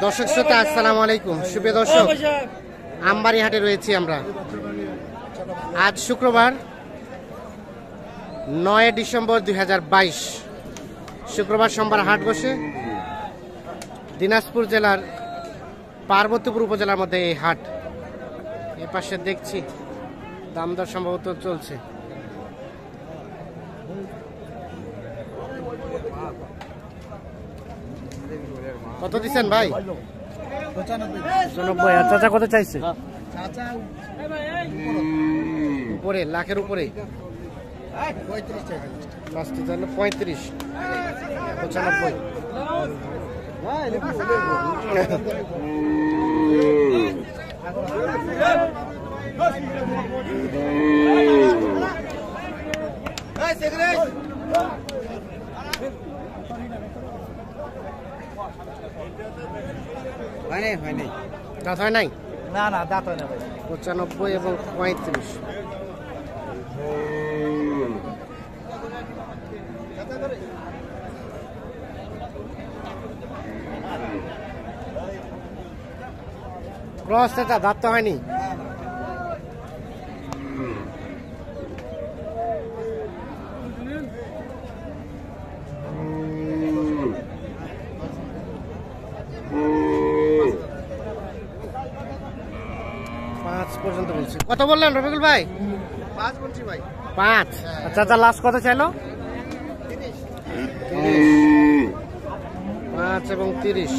দর্শক শ্রোতা আসসালামু আলাইকুম। সুপ্রিয় দর্শক, আমবাড়ি হাটে রয়েছি আমরা। আজ শুক্রবার 9 ডিসেম্বর 2022, শুক্রবার সোমবার হাট বসে দিনাজপুর জেলার পার্বতীপুর উপজেলার মধ্যে এই হাট। এ পাশে দেখছি দাম দর সম্ভবত চলছে। কত দিচ্ছেন ভাই? 95। আর চাচা কত চাইছে? উপরে লাখের উপরে 35। 95। দাঁত হয় নাই? না না, দাঁত হয় না ভাই। 95 এবং 35। ক্রস এটা দাঁত তো হয়নি। পর্যন্ত বলছি। কত বললেন রফিকুল ভাই? 5 বলছি ভাই। 5। আচ্ছা আচ্ছা, লাস্ট কত চাইলো? 5 এবং 30।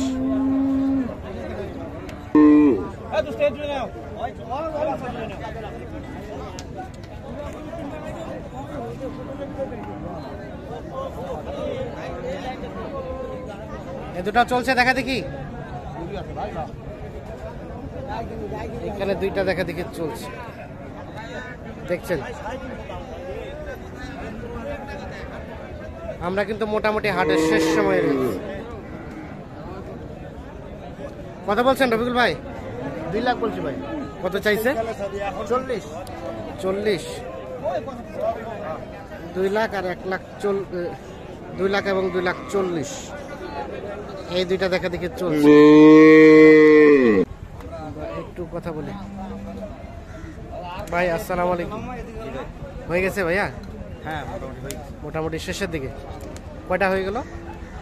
এ দুটা চলছে দেখা দেখি। এখানে দুইটা দেখা দেখি চলছে, দেখছেন। আমরা কিন্তু মোটামুটি হাটের শেষ সময়ে রয়েছি। কত বলছেন রফিকুল ভাই? 2 লাখ বলছি ভাই। কত চাইছে? 40। 40। 2 লাখ আর 1 লাখ 2 লাখ এবং 2 লাখ 40। এই দুইটা দেখা দেখি চলছে। একটু কথা বলি ভাই। আসসালামু আলাইকুম। হয়ে গেছে ভাইয়া? হ্যাঁ, মোটামুটি হয়ে গেছে। মোটামুটি শেষের দিকে। কয়টা হয়ে গেল?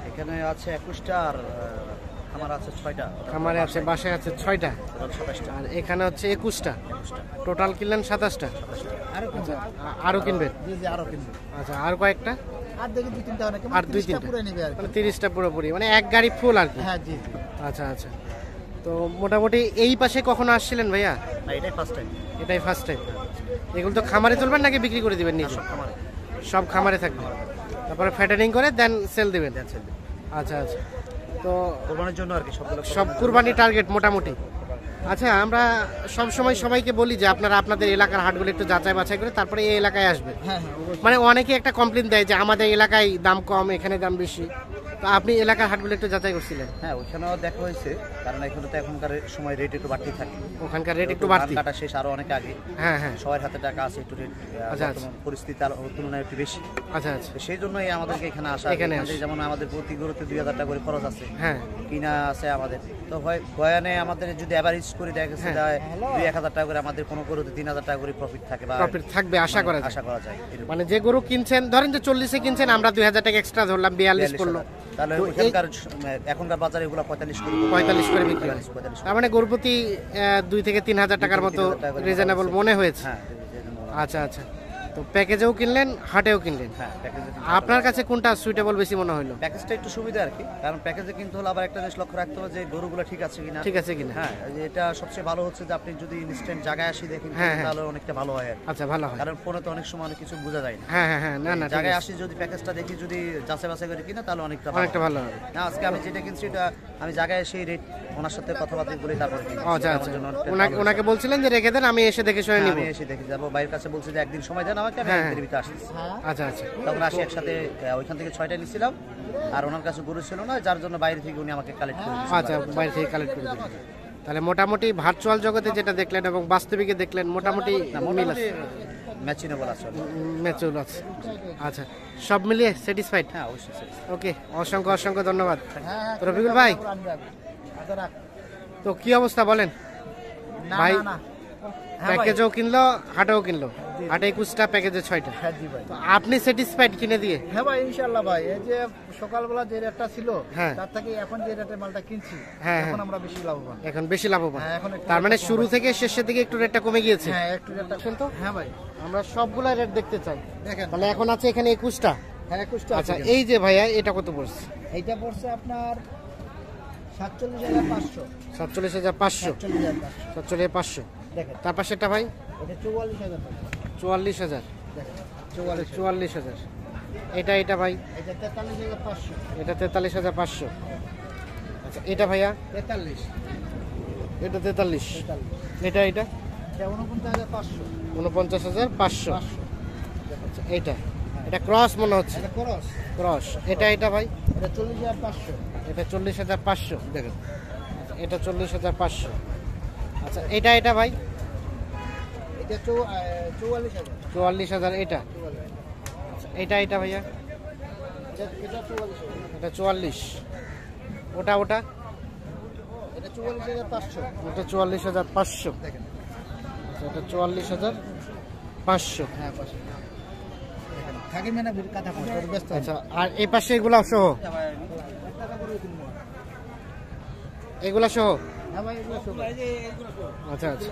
এখানে আছে 21টা আর আমার আছে 6টা। আমারে আছে, বাসায় আছে 6টা, 27টা। আর এখানে হচ্ছে 21টা। টোটাল কিনলেন 27টা। আরো কিনবেন? জি জি, আরো কিনবো। আচ্ছা, আর কয়েকটা? আর দেখি 2-3টা অনেক। আর 2-3টা পুরো নেবে আর কি। মানে 30টা পুরোপুরি, মানে এক গাড়ি ফুল আর কি। হ্যাঁ জি জি। আচ্ছা আচ্ছা, তো মোটামুটি এই পাশে কখনো আসছিলেন ভাইয়া? না, এটাই ফার্স্ট টাইম। এটাই ফার্স্ট টাইম। এগুলো তো খামারে তুলবেন নাকি বিক্রি করে দিবেন নিজে? সব খামারে। সব খামারে থাকবে, তারপরে ফ্যাটেনিং করে দেন সেল দিবেন? আচ্ছা আচ্ছা, তো কোরবানির জন্য আর কি সবগুলো। সব কুরবানি টার্গেট মোটামুটি। আচ্ছা, আমরা সব সময় সবাইকে বলি যে আপনারা আপনাদের এলাকার হাটগুলো একটু যাচাই বাছাই করে তারপরে এই এলাকায় আসবেন। হ্যাঁ হ্যাঁ, মানে অনেকে একটা কমপ্লেন দেয় যে আমাদের এলাকায় দাম কম, এখানে দাম বেশি। তো আপনি এলাকার হাটগুলো একটু যাচাই করছিলেন? হ্যাঁ, ওইখানেও দেখা হয়েছে, কারণ এখানে তো এখনকার সময় রেট একটু বাড়তি থাকে। ওখানকার রেট একটু বাড়তি। কাটা শেষ আরো অনেক আগে। হ্যাঁ হ্যাঁ, সবার হাতে টাকা আছে, একটু রেট আচ্ছা আচ্ছা, পরিস্থিতি তার তুলনায় একটু বেশি। আচ্ছা আচ্ছা, তো সেই জন্যই আমাদেরকে এখানে আসা। এখানে যেমন আমাদের প্রতি গরুতে 2000 টাকা করে খরচ আছে, হ্যাঁ কিনা আছে আমাদের। তো হয় বয়ানে আমাদের যদি অ্যাভারেজ করে দেখা গেছে 2-1000 টাকা করে, আমাদের কোনো গরুতে 3000 টাকা করে প্রফিট থাকে বা প্রফিট থাকবে আশা করা যায়। আশা করা যায়। মানে যে গরু কিনছেন, ধরেন যে 40-এ কিনছেন, আমরা 2000 টাকা এক্সট্রা ধরলাম, 42 পড়লো, তাহলে এখনকার বাজারে এগুলো 45 করে 45 করে বিক্রি হয়। তার মানে গরু প্রতি 2 থেকে 3000 টাকার মতো রিজনেবল মনে হয়েছে। হ্যাঁ। আচ্ছা আচ্ছা, তো প্যাকেজেও কিনলেন, হাটেও কিনলেন। হ্যাঁ, আপনার কাছে কোনটা সুইটেবল বেশি মনে হলো? প্যাকেজটা একটু সুবিধা আর কি, কারণ প্যাকেজে কিন্তু হলো আবার একটা জিনিস লক্ষ্য রাখতে হবে যে গরুগুলো ঠিক আছে কিনা। ঠিক আছে কিনা, হ্যাঁ, এটা সবচেয়ে ভালো হচ্ছে যে আপনি যদি ইনস্ট্যান্ট জায়গায় আসি দেখেন, তাহলে অনেকটা ভালো হয় আর কি। আচ্ছা, ভালো হয়, কারণ ফোনে তো অনেক সময় অনেক কিছু বোঝা যায় না। হ্যাঁ হ্যাঁ হ্যাঁ, না না, জায়গায় আসি যদি প্যাকেজটা দেখি, যদি যাচাই বাছাই করে কিনা, তাহলে অনেকটা ভালো হবে। না, আজকে আমি যেটা কিনছি এটা আমি জায়গায় সেই রেট ওনার সাথে কথাবার্তা বলে তারপরে কিনছি। আচ্ছা আচ্ছা, ওনাকে বলছিলেন যে রেখে দেন, আমি এসে দেখে শুনে নিব। আমি এসে দেখে যাবো, বাইরের কাছে বলছি যে একদিন সময় দেন আমাকে, আমি একদিনের ভিতরে আসছি। আচ্ছা আচ্ছা, তখন আসি একসাথে, ওইখান থেকে 6টা নিয়েছিলাম, আর ওনার কাছে গরু ছিল না, যার জন্য বাইরে থেকে উনি আমাকে কালেক্ট করে দিয়েছেন। আচ্ছা, বাইরে থেকে কালেক্ট করে দিলেন। তাহলে মোটামুটি ভার্চুয়াল জগতে যেটা দেখলেন এবং বাস্তবিকে দেখলেন, মোটামুটি মিল আছে। ম্যাচিনেবল আছে। ম্যাচুর আছে। আচ্ছা, সব মিলিয়ে স্যাটিসফাইড? হ্যাঁ অবশ্যই। ওকে, অসংখ্য অসংখ্য ধন্যবাদ। তো রফিকুল ভাই, তো কি অবস্থা বলেন ভাই? প্যাকেজও কিনলো, হাটেও কিনলো, হাটে 21টা, প্যাকেজে 6টা। হ্যাঁ জি ভাই। তো আপনি স্যাটিসফাইড কিনে দিয়ে? হ্যাঁ ভাই ইনশাআল্লাহ ভাই, এই যে সকালবেলা যে রেটটা ছিল হ্যাঁ। তার থেকে এখন যে রেটে মালটা কিনছি হ্যাঁ, এখন হ্যাঁ। আমরা বেশি লাভবান। এখন বেশি লাভবান। হ্যাঁ, এখন একটু তার মানে কম শুরু আছে। থেকে শেষের দিকে একটু রেটটা কমে গিয়েছে। হ্যাঁ একটু রেটটা শুনতো, হ্যাঁ ভাই আমরা সবগুলা রেট দেখতে চাই। দেখেন তাহলে এখন আছে এখানে 21টা। হ্যাঁ 21টা আচ্ছা, আছে। এই যে ভাইয়া এটা কত পড়ছে? এইটা পড়ছে আপনার 47,500। 47,500। 47,500 47,500। দেখেন। তার পাশেরটা ভাই? এটা 44,000 টাকা। 44,000। দেখেন 44,000। এটা ভাই? এটা 43,500। এটা 43,500। আচ্ছা, এটা ভাইয়া? 43। এটা 43। এটা? এটা 49,500। 49,500। আচ্ছা, এটা ক্রস মনে হচ্ছে। এটা ক্রস। ক্রস। এটা ভাই? এটা 40,500। এটা 40,500। দেখেন, এটা 40,500। আচ্ছা, এটা ভাই? এটা 44,000। 44,000। এটা? আচ্ছা, এটা ভাইয়া? এটা 44,000। এটা 44। ওটা? এটা 44,500। এটা 44,500। দেখেন। আচ্ছা, এটা 44,500। হ্যাঁ 500। দেখেন থাকি মানে কথা কম করে ব্যস্ত। আচ্ছা, আর এই পাশে এগুলা সহ? এগুলা সহ? হ্যাঁ ভাই এগুলো সব। আচ্ছা আচ্ছা,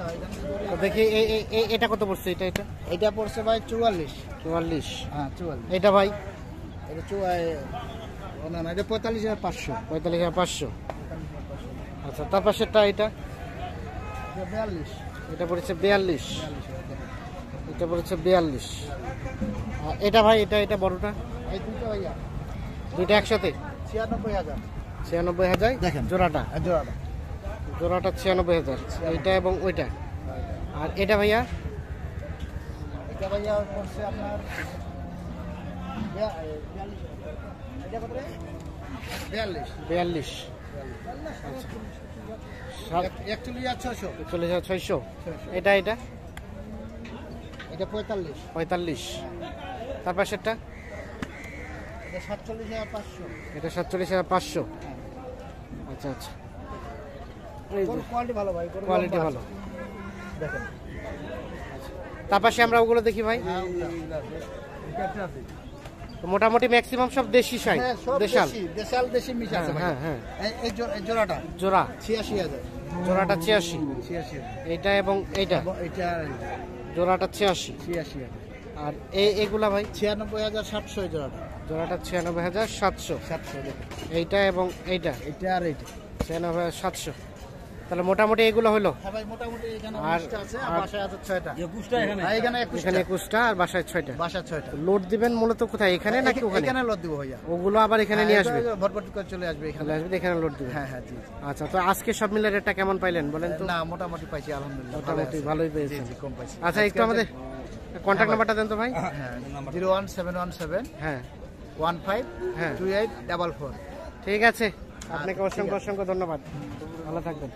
তো দেখি এটা কত পড়ছে? এটা এটা পড়ছে ভাই 44। 44। হ্যাঁ 44। এটা ভাই? এটা না এটা 45,500। 45,500। আচ্ছা, তার পাশেরটা এটা? এটা 42। এটা পড়েছে 42। এটা পড়েছে 42। আর এটা ভাই? এটা বড়টা? এই দুটো ভাইয়া দুইটা একসাথে 96,000। 96,000 দেখেন। জোড়াটা? জোড়াটা। জোড়াটা 96,000। এইটা এবং ওইটা? আর এটা ভাইয়া? এটা ভাইয়া পড়ছে আপনার 42। এটা কত রে? 42। 42। আচ্ছা, 41,600। 41,600। এটা এটা 45। 45। তার পাশেরটা? এটা 47,500। এটা 47,500। আচ্ছা আচ্ছা, এই যে, কোয়ালিটি ভালো ভাই। কোয়ালিটি ভালো। দেখেন। তার পাশে আমরা ওগুলো দেখি ভাই। তো মোটামুটি ম্যাক্সিমাম সব দেশি সাই, হ্যাঁ সব দেশাল। দেশি মিশ আছে ভাই। হ্যাঁ হ্যাঁ। এই জোড়াটা জোড়া? 86,000। জোড়াটা 86। 86,000। এইটা এবং এইটা? এটা জোড়াটা 86। 86,000। আর এগুলা ভাই? 96,700 এই জোড়াটা। জোড়াটা 96,700। 700 দেখেন। এইটা এবং এইটা? এটা আর এইটা 96,700। তাহলে মোটামুটি এগুলো হলো? হ্যাঁ ভাই মোটামুটি এখানে আর 19টা আছে আর বাসায় আছে 6টা। 21টা এখানে। হ্যাঁ এখানে এখানে 21টা। 21টা আর বাসায় 6টা। বাসায় 6টা। লোড দিবেন মূলত কোথায়, এখানে নাকি ওখানে? এখানে লোড দিব ভাইয়া। ওগুলো আবার এখানে নিয়ে আসবে? ভটভট করে চলে আসবে এখানে। চলে আসবে, এখানে লোড দিবেন? হ্যাঁ হ্যাঁ জি জি। আচ্ছা, তো আজকে সব মিলে রেটটা কেমন পাইলেন বলেন তো? না মোটামুটি পাইছি আলহামদুলিল্লাহ। মোটামুটি ভালোই পেয়েছেন। জি কম পাইছি। আচ্ছা, একটু আমাদের কন্ট্যাক্ট নাম্বারটা দেন তো ভাই। হ্যাঁ 01717 হ্যাঁ 15 হ্যাঁ 2844। ঠিক আছে, আপনাকে অসংখ্য অসংখ্য ধন্যবাদ। ভালো থাকবেন।